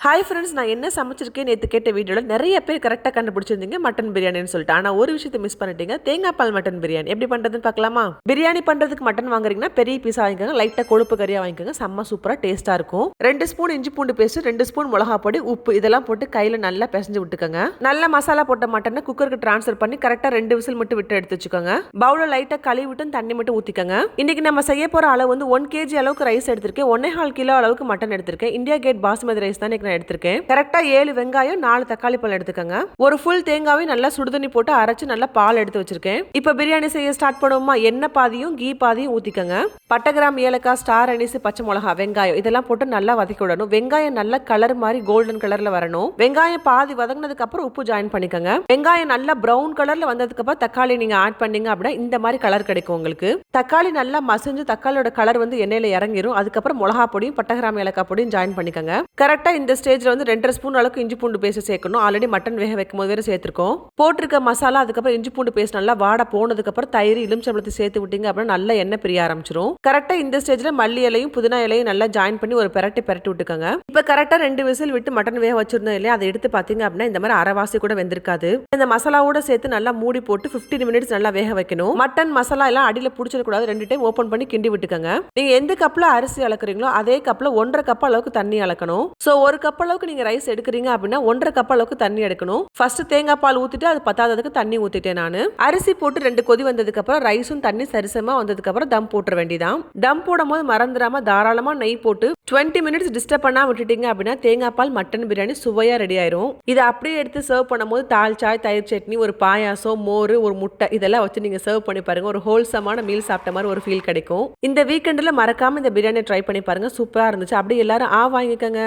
Hi friends, நான் என்ன சமைச்சிருக்கேன் நேற்று கேட்ட வீடியோவில் நிறைய பேர் கரெக்டாக கண்டுபிடிச்சிருந்தீங்க மட்டன் பிரியாணின்னு சொல்லிட்டு. ஆனால் ஒரு விஷயத்தை மிஸ் பண்ணிட்டீங்க. தேங்காய் பால் மட்டன் பிரியாணி எப்படி பண்ணுறதுன்னு பார்க்கலாமா? பிரியாணி பண்ணுறதுக்கு மட்டன் வாங்குறீங்கன்னா பெரிய பீஸாக வாங்கிக்கோங்க, லைட்டாக கொழுப்பு கறியாக வாங்கிக்கோங்க, செம்ம சூப்பராக டேஸ்ட்டாக இருக்கும். 2 ஸ்பூன் இஞ்சி பூண்டு பேஸ்ட், 2 ஸ்பூன் மிளகா பொடி, உப்பு இதெல்லாம் போட்டு கையில் நல்லா பிசைஞ்சு விட்டுக்கோங்க. நல்ல மசாலா போட்ட மட்டனை குக்கருக்கு ட்ரான்ஸ்ஃபர் பண்ணி கரெக்டாக 2 விசில் மட்டும் விட்டு எடுத்து வச்சுக்கோங்க. பவுலில் லைட்டாக கழுவி விட்டு தண்ணி மட்டும் ஊற்றிக்கோங்க. இன்னைக்கு நம்ம செய்ய போகிற அளவு வந்து 1 kg அளவுக்கு ரைஸ் எடுத்திருக்கேன், 1.5 கிலோ அளவுக்கு மட்டன் எடுத்திருக்கேன். இந்தியா கேட் பாஸ்மதி ரைஸ் தான் நான் எடுத்திருக்கேன். 7 வெங்காயம், 4 தக்காளி பழம் எடுத்துக்கங்க. ஒரு ஃபுல் தேங்காவை நல்லா சுடுதண்ணி போட்டு அரைச்சு நல்லா பால் எடுத்து வச்சிருக்கேன். இப்போ பிரியாணி செய்ய ஸ்டார்ட் பண்ணுவோமா? எண்ணெய் பாதியும் கீ பாதியும் ஊத்திக்கங்க. பட்டை, கிராம், ஏலக்காய், ஸ்டார் அனிஸ், பச்சை மிளகா, வெங்காயம் இதெல்லாம் போட்டு நல்லா வதக்கி விடணும். வெங்காயம் நல்லா கலர் மாதிரி கோல்டன் கலர்ல வரணும். வெங்காயம் பாதி வதங்கினதுக்கு அப்புறம் உப்பு ஜாயின் பண்ணிக்கங்க. வெங்காயம் நல்லா பிரவுன் கலர்ல வந்ததுக்கு அப்புறம் தக்காளி நீங்க ஆட் பண்ணீங்க அப்படின்னா இந்த மாதிரி கலர் கிடைக்கும் உங்களுக்கு. தக்காளி நல்லா மசிஞ்சு தக்காளியோட கலர் வந்து எண்ணெயில இறங்கிரும். அதுக்கப்புறம் மிளகா பொடியும் பட்டை, கிராம், ஏலக்காய் பொடியும் ஜாயின் பண்ணிக்கங்க. கரெக்டா இந்த ஸ்டேஜ்ல வந்து 2.5 ஸ்பூன் அளவுக்கு இஞ்சி பூண்டு பேஸ்ட் சேர்க்கணும். ஆல்ரெடி மட்டன் வேக வைக்கும் போது வேற சேர்த்திருக்கோம். போட்டிருக்க மசாலா அதுக்கப்புறம் இஞ்சி பூண்டு பேஸ்ட் நல்லா வாட போனதுக்கு அப்புறம் தயிர், எலுமிச்சம்பழத்தை சேர்த்து விட்டீங்க அப்படின்னா நல்லா எண்ணெய் பிரிய ஆரம்பிச்சிரும். கரெக்டா இந்த ஸ்டேஜ்ல மல்லி இலையும் புதினா இலையும் நல்லா ஜாயின் பண்ணி ஒரு பெரட்டி விட்டுக்கோங்க. இப்ப கரெக்டா 2 விசில் விட்டு மட்டன் வேக வச்சிருந்தோம் இல்லையா, அதை எடுத்து பாத்தீங்க அப்படின்னா இந்த மாதிரி அரைவாசி கூட வெந்திருக்காது. இந்த மசாலாவோட சேர்த்து நல்லா மூடி போட்டு 15 மினிட்ஸ் நல்லா வேக வைக்கணும். மட்டன் மசாலா எல்லாம் அடியில புடிச்சிடக்கூடாது. 2 டைம் ஓபன் பண்ணி கிண்டி விட்டுக்கோங்க. நீங்க எந்த கப்ல அரிசி அளக்குறீங்களோ அதே கப்ல 1.5 கப் அளவுக்கு தண்ணி அளக்கணும். சோ 1 கப் அளவுக்கு நீங்க ரைஸ் எடுக்கிறீங்க அப்படின்னா 1.5 கப் அளவுக்கு தண்ணி எடுக்கணும். ஃபர்ஸ்ட் தேங்காய் பால் ஊத்திட்டு அது பத்தாததுக்கு தண்ணி ஊத்திட்டேன் நானு. அரிசி போட்டு 2 கொதி வந்ததுக்கு அப்புறம் ரைஸும் தண்ணி சரிசமா வந்ததுக்கு அப்புறம் தம் போட்டுற வேண்டியதான். தம் போடும் போது மறந்துடாம தாராளமா நெய் போட்டு 20 மினிட்ஸ் டிஸ்டர்ப் பண்ணாம விட்டுட்டீங்க அப்படின்னா தேங்காய் பால் மட்டன் பிரியாணி சுவையா ரெடி ஆயிரும். இதை அப்படியே எடுத்து சர்வ் பண்ணும்போது தால்சாய், தயிர் சட்னி, ஒரு பாயாசம், மோர், ஒரு முட்டை இதெல்லாம் வச்சு நீங்க சர்வ் பண்ணி பாருங்க. ஒரு ஹோல்சமான மீல் சாப்பிட்ட மாதிரி ஒரு ஃபீல் கிடைக்கும். இந்த வீக்கெண்ட்ல மறக்காம இந்த பிரியாணி ட்ரை பண்ணி பாருங்க. சூப்பரா இருந்துச்சு. அப்படியே எல்லாரும் வாங்கிக்கங்க.